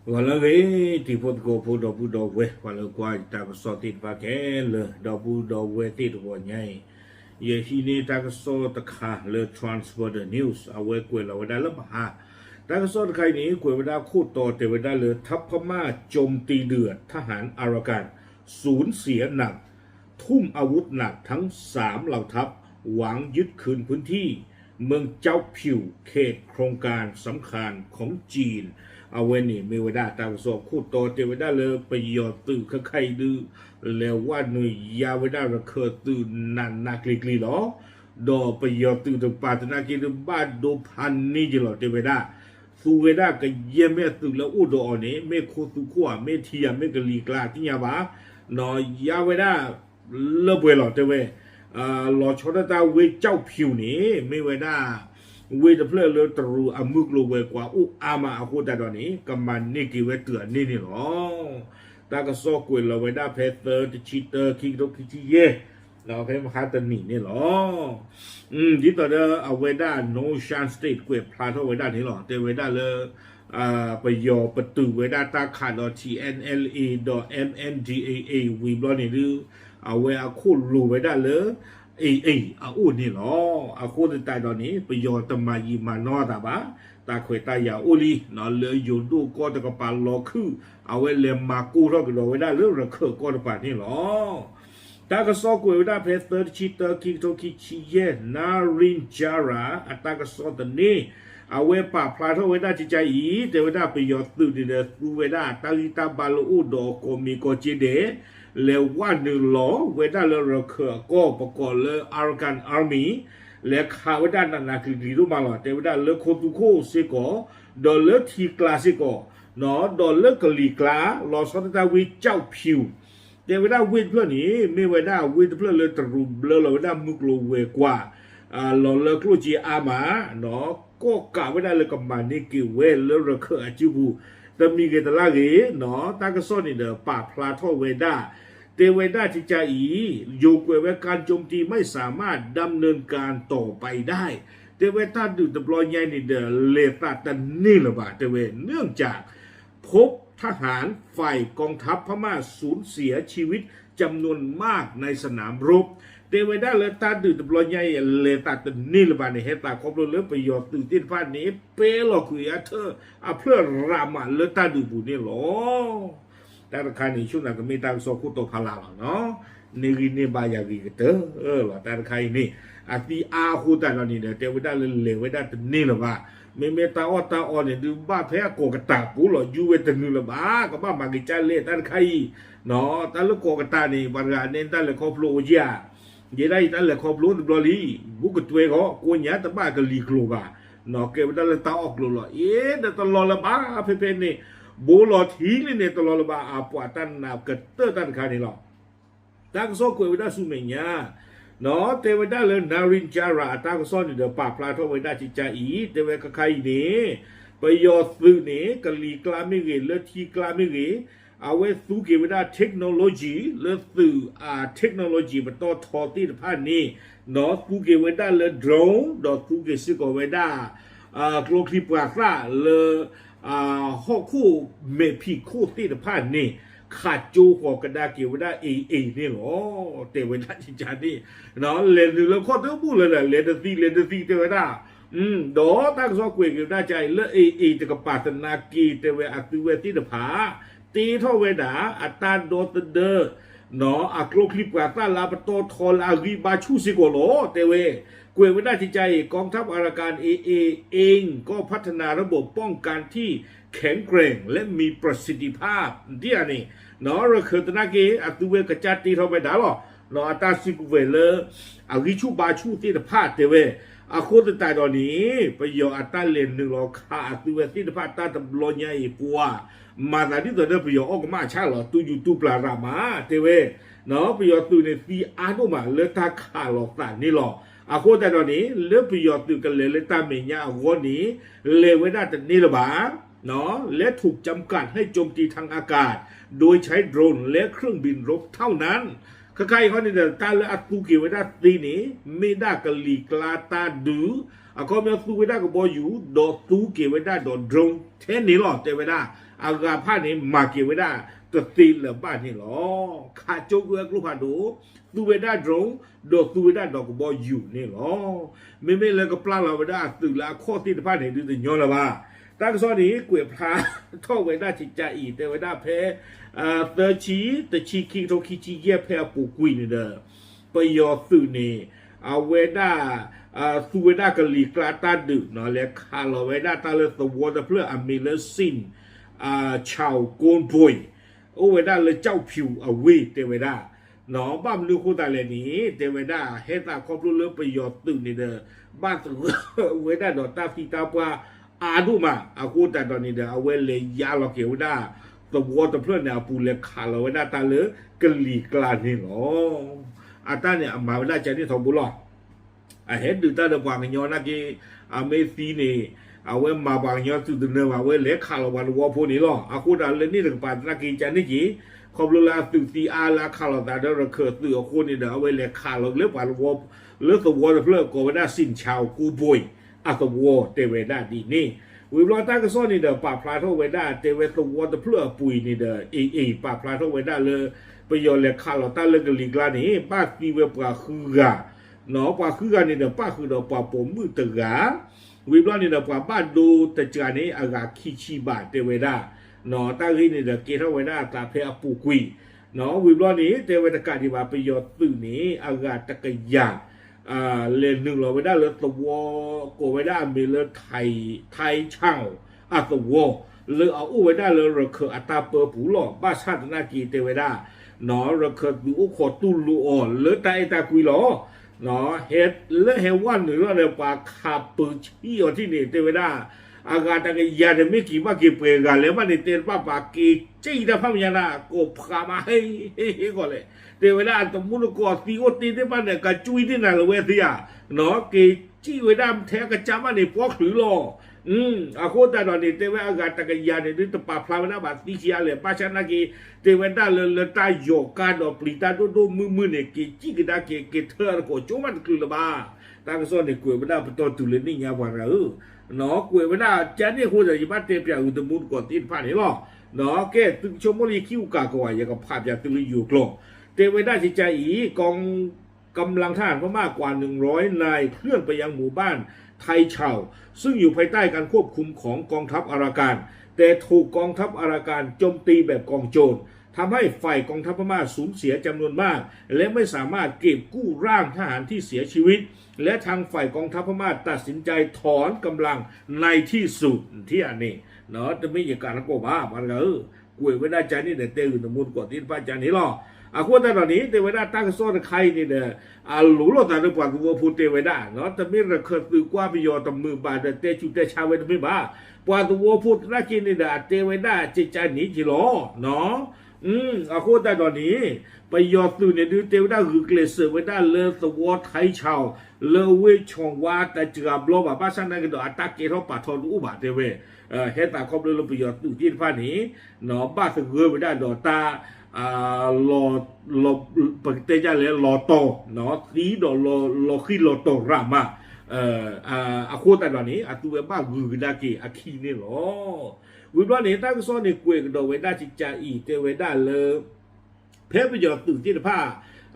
Wala ge ti pot go po do bu do we wala kwa ta ko so ti pa ke le do bu do we ti do nyai ye hi ni ta ko so ta kha le transfer the news a we kwe la da la ha ta ko so ta kai ni kwe daโคตรโตเทวดาเลยทัพพม่าโจมตีเดือดทหารอารกันสูญเสียหนักทุ่มอาวุธหนักทั้ง3เหล่าทัพหวังยึดคืนพื้นที่เมืองเจ้าผิวเขตโครงการสำคัญของจีนเอาเวนี่มีเวลาตามสอบคู่โตเทวดาเลยไปยอดตื่นใครดื้อแล้วว่าหน่วยยาเวดาระเคอตื่นนันนักลีหรอดอไปยอดตื่นถึงปาตนากินบ้านดูพันนี่จิหรอเทวดาสุเวดาก็เยี่ยมแม่ตื่นแล้วอุดรเนี่ยแม่โคสุขวแม่เทียมแม่กะลีกลาที่ยาบ้านอยาเวดาเลิกเวหรอเทวหล่อชดตาเวเจ้าผิวนี่ไม่เวดาเวจะเพลเลตรูอามุกโลเวกว่าอุอามาอาโคตาดอนี้กำมันนี่กี่เวเตือนนี่หรอตากระซอกวยเราเวดาเพเตอร์ติชิเตอร์คิกโดคิชิเย่เราเพมาคาตนี่หรอที่ต่อเดอเอาเวดาโนชันสเตทกวยพลาทเวดานี่หรอแต่เวดาเลยไปยอประตูเวดาตาขาดTNLA.MNDAA วีบลอนี่หรือเอาเวอาคูรูเวดาเลยอาอูนี่หรออาคูตายตอนนี้ไปยอตมายีมานอตาบ้าตาขวยตายาอุลีนอนเลยอยู่ดูก็ตะกปาลอคือเอาไว้เลมมากูรอกโดเวดาเรื่องระเคอก็ตะปานี่หรอตากระซอกวยเวดาเพเตอร์ชิเตอร์คิโตคิชิเยนารินจาราอัตากระซอตนี้เอาไว้ป่าพลาทเวดาจิใจอีแต่เวดาไปยอตื่นเดือดเวดาตาลิตาบาลูดอโกมีโกจิเดแล้ววันหนึ่งหลอเวดาเลระเคอก็ประกอบเลยอาร์กันอาร์มีและข่าวเวดานันนักลีรู้มาหรอแต่เวดาเลโคตุโคเซโกดอลเลทีกลาเซโกเนาะดอลเลกลีกลาลอสตตาวิเจ้าผิวแต่เวดาวิดเพื่อนี้ไม่เวดาวิดเพื่อเลยตรูเบลอเวดามุกโลเวกว่าลอเลกลูจีอามาเนาะก็กะเวดาเลยกับมันนี่กิเวเลระเคอจิบูแต่มีเกตลาเกเนาะตากระซ้อนนี่เด้อป่าพลาทเวดาเทวดาที่จะอยู่เกวการโจมตีไม่สามารถดำเนินการต่อไปได้เทวดาดูตบลอยใหญ่ในเดเลตาตันนี่ละบาเทวเนื่องจากพบทหารฝ่ายกองทัพพม่าสูญเสียชีวิตจำนวนมากในสนามรบเทวดาเลตาดูตบลอยใหญ่เลตาตันนี่ละบาในเหตุการณ์ครบเลยประโยชน์ตื่นเต้นฟ้านี้เปลอคุยเธอเพื่อรามาเลตาดูบุนี่หรอแต่ละครั้งนี้ช่วงนั้นก็มีตามโซคุโตพาลาเนาะนี่กินบายากิเตอหรอแต่ละครั้งนี้อาทิอาคูตานนี่เนี่ยเทวดาเลวดาตนี่ละบ้าเมตาออเนี่ยดูบ้าแพ้โกกตาปูหรอยูเวตนี่ละบ้าก็บ้ามากิจเลแต่ละครั้งเนาะแต่ละโกกตานี่บางงานเนี่ยแต่ละครอบครัวเยอะยังได้แต่ละครอบครัวบลอลีบุกตัวเขากูเนี่ยแต่บ้าก็ลีกลัวบ้าเนาะเก็บแต่ละตาออกลัวแต่ตลอดละบ้าเพ่ๆนี่โบลอทีนี่เนี่ยตลอดละบ้าอาปวดตันนาเกิดเตอร์ตันคานี่หรอตั้งโซ่คุยได้สุเมียเนาะเทวดาเลยนารินจาราตั้งโซ่นี่เดี๋ยวป่าพลาทไว้ได้จิตใจอีเทวกใครนี่ไปยอดซื้อนี่กะลีกลาไม่เกลเลทีกลาไม่เกเอาไว้สู้เกี่ยวกับเทคโนโลยีเลือสื่อเทคโนโลยีมันต่อทอตีผ่านนี่เนาะสู้เกี่ยวกับเลือโดรนดอกสู้เกี่ยวกับโกลคลิปกาซ่าเลยห้อคู่เมพีคู่ตีผ่านนี่ขาดจูหัวกระดาเกี่ยวกับนี่หรอเทวดาจริงๆนี่เนาะเลนส์แล้วข้อเท้าพูดเลยแหละเลนส์ซีเทวดาดอตั้งซอกเกี่ยวกับใจเลือจะกับปาตนากีเทวอัติเวติดผาตีเท่าเวดาอัตตาโดตเดอเนาะโกลคลิปกาซ่าลาปโตทอลอารีบาชูซิโกโลเทเวกวยไว้ได้ที่ใจกองทัพอาราการเองก็พัฒนาระบบป้องกันที่แข็งแกร่งและมีประสิทธิภาพที่อันนี้เนาะเราเคยตนาเกอตุเวกจัดตีเท่าไปด่าหรอเนาะอัตราซิกุเวเลอาริชูบาชูที่พาเทเวโคตรตายตอนนี้ไปยออัตราเลนหนึ่งหรอค่าอตุเวที่พาตาตบลอยใหญ่ปัวมาตอนนี้ตัวเดิมไปยอออกมาใช่หรอตูอยู่ตูปลารามาเทเวเนาะไปยอตูในตีอาโนมาเลตาขาหลอกตานี่หรอโคตรตอนนี้เลือกไปยอตูกันเลยตาเมียวันนี้เลวได้แต่นี่หรอบ้าเนาะและถูกจำกัดให้โจมตีทางอากาศโดยใช้โดรนและเครื่องบินรบเท่านั้นใครเขาเนี่ยตาเลอัตุเกี่ยวกับตีนี้ไม่ได้กลีกลาตาดูก็มีอัตุเกี่ยวกับบอกอยู่ดอตุเกี่ยวกับดอโดรนเท่านี้หรอเทวดา อากาผ้านี่มาเกี่ยวไว้ได้ตัวตีเหลือบ้านนี่หรอขาโจกเวกลูกพาดูตูเวด้าดงดอกตูเวด้าดอกบออยู่นี่หรอไม่เลยก็ปลาเราไว้ได้ตื่นละข้อที่ผ้าเนี่ยดูแต่ย้อนละว่าตั้งซอนี้กวยพาท่อไว้ได้จิตใจอีแต่ไว้ได้เพเตอชีแต่ชีคิงโตคิจิเย่เพปูกุยนี่เด้อไปยอสื่อนี่เอาไว้ได้สูเวด้ากะลีกลาตาดึกเนาะและคาร์ลไว้ได้ตาเลสวอเพื่ออเมเลซินชาวโกนบอยโอเวด้าเลยเจ้าผิวเอาไว้เตเวด้าเนาะบ้านลูกคู่ตาเลยนี้เตเวด้าเฮตาครอบรู้เลือไปยอตื่นนี่เด้อบ้านตัวเวด้าดอตาฟีตาปว่าอาดูมาอากูแต่ตอนนี้เด้อเอาไว้เลยยาเราเกี่ยวได้ตัวเพื่อนเนี่ยปูเลยคาร์ลไว้ได้ตาเลยกะลีกลานี่หรออาตาเนี่ยมาไว้ได้ใจนี่ทองบุญหรอเห็นดูตาเดือบวางยอนักอเมซีนี่เอาไว้มาบางยอสุดเนื้อมาไว้เล็กขาลวันวัวพวกนี้หรออากูดันเลยนี่ถึงป่านนักกินจันนี่จีขอบลูลาสุดซีอาลาขาลตาเดอร์เคอร์ตื่นคนนี่เด้อเอาไว้เล็กขาลเล็กวันวัวเลือกตัววัวเพื่อก็ไว้ได้สินชาวกูบอยตัววัวเตเวด้าดีนี่วิบลอต้าก็ซ้อนนี่เด้อป่าพลาโทไว้ได้เตเวตัววัวเพื่อปุยนี่เด้อป่าพลาโทไว้ได้เลยไปยอเล็กขาลตาเล็กลีกลานี่ป้าตีเวปลาคือเนาะป่าคือกันนี่เด้อป้าคือเด้อป่าผมมือตะกาวิบลอนี่เด้อป่าบ้านดูแต่จานี้อากาคิชิบาเตเวด้าเนาะตั้งที่นี่เด้อเกทไว้ได้ตาเพอปูกุยเนาะวิบลอนี้เตเวตกาที่ว่าไปยอตื่นนี้อากาตะกยาเลนหนึ่งเราไว้ได้เลยตัวโกไว้ได้มีเลยไทยช่างตัวเลยเอาอู้ไว้ได้เลยเราเคยอัตราเปอร์ผู้หล่อบ้าชาตินากีเตเวด้าเนาะเราเคยดูขอตุลูอ่อนเลยตาคุยหล่อเนาะเฮ็ดเลือเฮวันหรือว่าเรียกว่าขับปืนชี้อยู่ที่นี่เตเวด้าอากาศตะกยาเดไม่กี่ว่ากี่เปย์กันแล้วมันเตือนว่าปากกี่จี้ได้พะยานาโกพามาให้ก่อนเลยเตเวด้าตมุนก็ตีโอตีได้บ้านเนี่ยกระจุยที่นั่นเลยเว้ยที่อ่ะเนาะกี่จี้เวด้าแท้กระจำมันเนี่ยพวกหรือหรออาโคตรตอนนี้เทวดาอากาศตะกี้ยาเนี่ยตะปาพลาวนาบาสีเขียวเลยป้าฉันนักกีเทวดาเลยตายโยกาดอปริตาดูมือเนี่ยกี่จีกดากี่เธอก็โจมันคือละบ้าตากส่วนเนี่ยกุยเวดาเป็นตัวตุลนี่ยาวกว่าเนาะกุยเวดาจันนี่คุณจะยิ่งบ้านเทียบอย่างอุตมุนก่อนที่ผ่านนี่หรอเนาะแกตึงชมบุรีคิวกากว่าอย่างกับภาพอย่างตุลีอยู่กลอเทวดาจิตใจอีกองกำลังทหารพม่ากว่า100 นายเคลื่อนไปยังหมู่บ้านไทยชาวซึ่งอยู่ภายใต้การควบคุมของกองทัพอาราการแต่ถูกกองทัพอาราการโจมตีแบบกองโจรทำให้ฝ่ายกองทัพพม่าสูญเสียจำนวนมากและไม่สามารถเก็บกู้ร่างทหารที่เสียชีวิตและทางฝ่ายกองทัพพม่าตัดสินใจถอนกำลังในที่สุดที่อันนี้เนาะจะไม่อย่างการก็บ้ามันก็กุยไว้ได้ใจนี่แต่เตอื่นมุนกว่าที่ป้าจานี้หรอควรแต่ตอนนี้เทวดาตั้งโซนใครนี่เนี่ยหลุดแต่ในปากวัวพูดเทวดาเนาะแต่ไม่ระเคยตื่นกว่าไปยอตมือบาดเตจุเตชาเวทไม่บ้าปากวัวพูดนักกินนี่เด้อเทวดาจิตใจหนีจิโลเนาะควรแต่ตอนนี้ไปยอตื่นเนี่ยดูเทวดาคือเกลเสเวดาเลสวอไทยชาวเลเวชงวาแต่จะบล็อกแบบภาษาในกระดาษตะเกียรติปัททอนอุบาเทเวเฮตาครบเลยเราไปยอตื่นที่ฟ้านี้เนาะบ้าสเกอร์ไปได้ดอตารอปกติจะเลยรอโตเนาะสีดอรอขี้รอโตรามาโคตรตอนนี้ตัวบ้าวิวดากีคีนี่หรอวิบล้อนี้ตั้งซ้อนในกวยกระโดดเวด้าจิตใจอีเตเวด้าเลยเพชรประโยชน์ตื่นที่ผ้า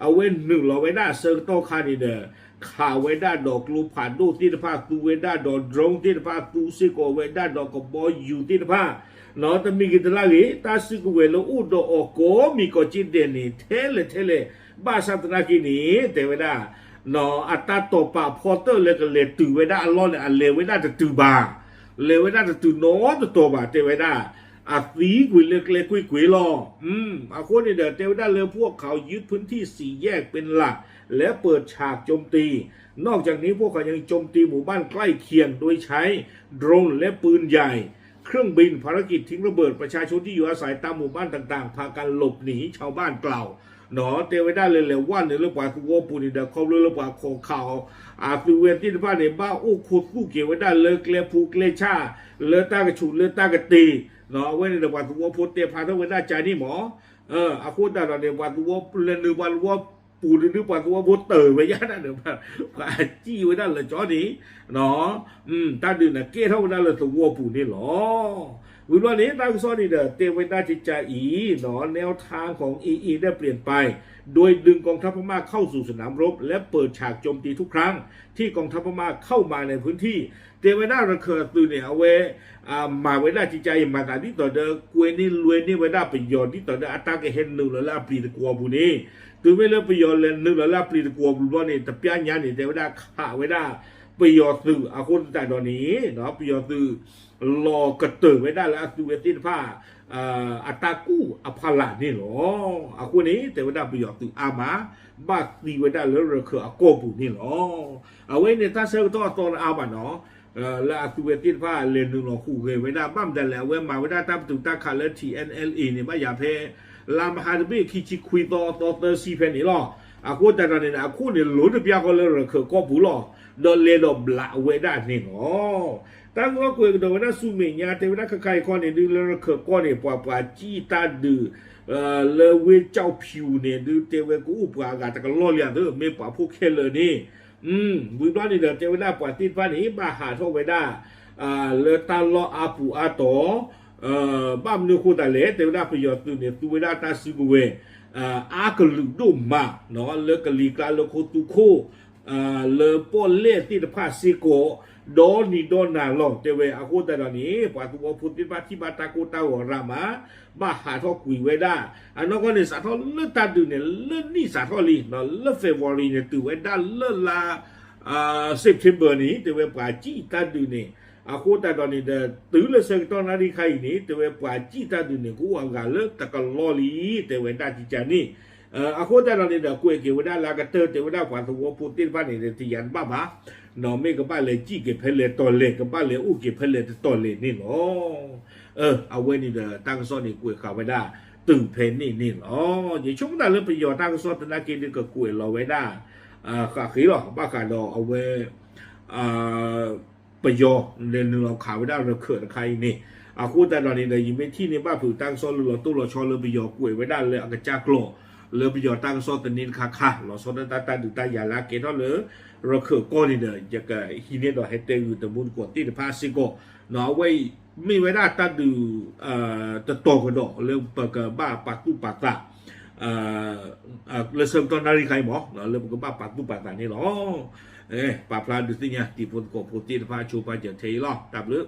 เอาเว้นหนึ่งรอเวด้าเซิร์ฟโตคานีเดอร์ข่าวเวด้าดอกลูผ่านดูที่ผ้าตูเวด้าดอกดรงที่ผ้าตูซิโกเวด้าดอกกบอยอยู่ที่ผ้าเนาะแต่มีกิจลาลีตาสิกเวลอุดโอโกมีก็จิตเดนี่เทเลบ้าสัตนากินีเตเวด้าเนาะอัตตาโตปาพอเตอร์เลกเลตือเวด้าอัลลอฮ์เนี่ยเลเวด้าจะตือบาเลเวด้าจะตือโนตโตบาเตเวด้าสีกุยเล็กกุยรอคนนี่เด้อเตเวด้าเลยพวกเขายึดพื้นที่สี่แยกเป็นหลักและเปิดฉากโจมตีนอกจากนี้พวกเขายังโจมตีหมู่บ้านใกล้เคียงโดยใช้โดรนและปืนใหญ่เครื่องบินภารกิจทิ้งระเบิดประชาชนที่อยู่อาศัยตามหมู่บ้านต่างๆพากันหลบหนีชาวบ้านกล่าวหนอเตไว้ได้เลยแล้วว่าเนี่ยเรื่องปากวัวปูนี่เด็กเขาเรื่องปากโคข่าวฟิเวนที่บ้านเนี่ยบ้าอู้ขุดกู้เกี่ยวไว้ได้เลยเกลียผูเกลียชาเลือดตากระฉุนเลือดตากระตีหนอไว้ในเด็กปากวัวพูดเตะพาทั้งไว้ได้ใจนี่หมอพูดได้ตอนเนี่ยปากวัวเล่นหรือปากวัวปูหรือปากวัวบดเต๋อไว้ยันนั่นเดี๋ยวปากจี้ไว้ได้เลยจอนี้หนอตาดื่นน่ะเก้เท่านั้นเลยตัววัวปูนี่หรอ วิวันนี้ตั้งซ้อนนี่เด้อเตวินาจิจาอีเนาะแนวทางของอีได้เปลี่ยนไปโดยดึงกองทัพพม่าเข้าสู่สนามรบและเปิดฉากโจมตีทุกครั้งที่กองทัพพม่าเข้ามาในพื้นที่เตวินาระเคอตูเนี่ยเอาไว้มาไว้ได้จิจาอีมาตาที่ต่อเด้อกวยนี่รวยนี่ไว้ได้ประโยชน์ที่ต่อเด้ออัตราเกเห็นหนึ่งแล้วปลีตะกัวบุนี้ตัวไม่เลิกประโยชน์เลยหนึ่งแล้วปลีตะกัวบุญว่านี่แต่พี่อันยันนี่เตวินาขาไว้ได้ประโยชน์สื่ออาคนแต่ตอนนี้เนาะประโยชน์สื่อรอกระตือไว้ได้แล้วสื่อเวทีผ้าอัตากู้อภาลานี่หรออาคนนี้แต่ว่าได้ประโยชน์สื่ออามาบ้าตีไว้ได้แล้วเราคืออาโกบุนี่หรอเอาไว้ในท่าเซลตัวตอนอาบานเนาะแล้วสื่อเวทีผ้าเรียนหนึ่งหรอคู่เคยไว้ได้บ้ามแต่แล้วเว้มาไว้ได้ตามตุกตาขาเลทีNLEนี่ไม่อย่าเพลามหาดเบคิจิคุยต่อเตอร์ซีเพนนี่หรออาคนแต่ตอนนี้อาคนนี่หลุดเปียกก็เลยเราคือก็ผู้หรอโดนเลดบลาเวด้านี่เนาะตั้งว่าคุยกันโดยว่าสุเมียเทวดาใครคนนี้ดูแล้วคือก้อนเนี่ยปว่าจีตาดูเลเวเจ้าผิวเนี่ยดูเทวกูอุปการะแต่ก็ล้อเลียนเด้อไม่ป่าพวกเคเลยนี่บุญบ้านนี่เด้อเทวดาปว่าติดฟ้านี่บ้าหาโทเวด้าเลตาล้ออาปูอาโตบ้ามนึกคู่ตาเล่เทวดาประโยชน์ตัวเนี่ยตัวเวด้าตาซิกเวอากลุกดุมาเนาะเลกลีกาเลโคตุโคเลปอลเล่ที่จะพาซิโกโดนี่โดนนาลองเตเวอากูแต่ตอนนี้ปาตุโอพุทธิบัติที่บาตากูตาหัวรามาบ้าหาทอกุยไว้ได้อันนั้นก็เนี่ยสาทอเลือดตาดูเนี่ยเลือดนี่สาทอลีเนาะเลือดเฟวอรีเนี่ยตัวไว้ได้เลือดลาเซปเทมเบอร์นี้เตเวปาจีตาดูเนี่ยอากูแต่ตอนนี้เดตื่นเลยเสกตอนนั้นที่ใครนี่เตเวปาจีตาดูเนี่ยกูว่ากาเลือดตะกลอลีเตเวได้ที่จานี่อาคนแต่เราเนี่ยเด็กคุยเกี่ยวกับลากระเตอร์เกี่ยวกับความสงบพูดที่บ้านเนี่ยที่ยันบ้าบ้าหน่อไม่กับบ้านเลยจี้เก็บเพลเลยตอนเลยกับบ้านเลยอู้เก็บเพลเลยตอนเลยนี่หรอเอาไว้นี่เด้อตั้งซ้อนนี่คุยข่าวไว้ได้ตึงเพนนี่หรออย่าช่วงนั้นเรื่องประโยชน์ตั้งซ้อนตนากินนี่ก็คุยเราไว้ได้ข้าขี้หรอบ้าขาดอเอาไว้ประโยชน์เรื่องนึงเราข่าวไว้ได้เราเขินใครนี่อาคุณแต่ตอนนี้เดี๋ยวยิ่งเป็นที่ในบ้านผือตั้งซ้อนเราตู้เราชอเรื่องประโยชน์คุยไว้ได้เลยอากาศจ้ากลัวเลือประโยชน์ตั้งโซตันินค่ะเราโซตันตาดูตายาลาเกตเลยเราเคยก้อนนี่เด้อจะก็ฮินเนดอเฮเตอยู่แต่บุญกว่าที่จะพาสิโกเนาะไว้ไม่ไว้ได้ตาดูจะโตกันดอกเรื่องปากบ้าปากตู้ปากตาเรื่องเสริมตอนนาฬิกาหมอเนาะเรื่องปากบ้าปากตู้ปากตานี่หรอปากพลาดดูสิเนี่ยที่บุญกว่าที่จะพาชูไปจะเทล่อตับเลือ